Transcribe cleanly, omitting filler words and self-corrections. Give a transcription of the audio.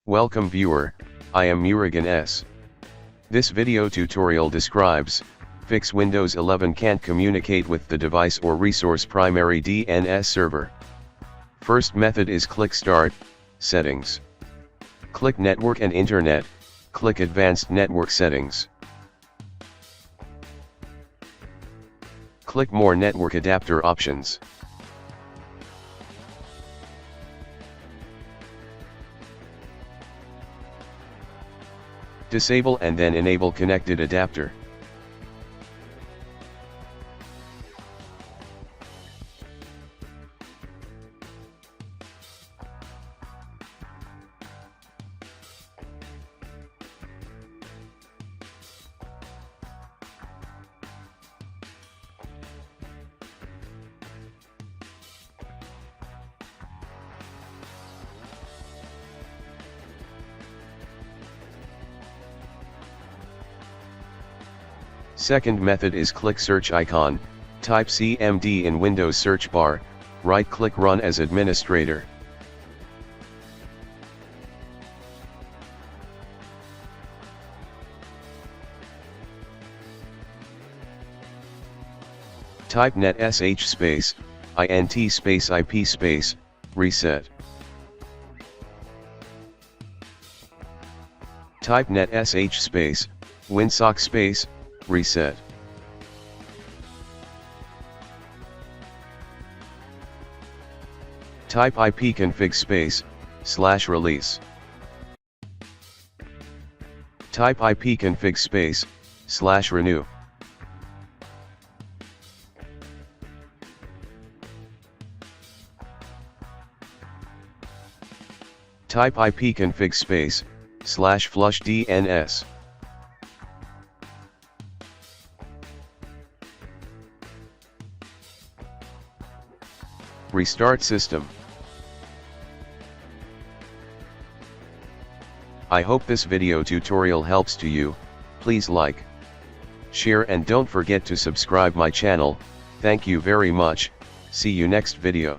Welcome viewer, I am Murugan S. This video tutorial describes, fix Windows 11 can't communicate with the device or resource primary DNS server. First method is click Start, Settings. Click Network and Internet, click Advanced Network Settings. Click More Network Adapter Options. Disable and then enable connected adapter. Second method is click search icon, type CMD in Windows search bar, right click Run as administrator. Type netsh space, int space ip space, reset. Type netsh space, winsock space, reset. Type ipconfig space, /release. Type ipconfig space, /renew. Type ipconfig space, /flushdns. Restart system. I hope this video tutorial helps to you. Please like, share and don't forget to subscribe my channel. Thank you very much. See you next video.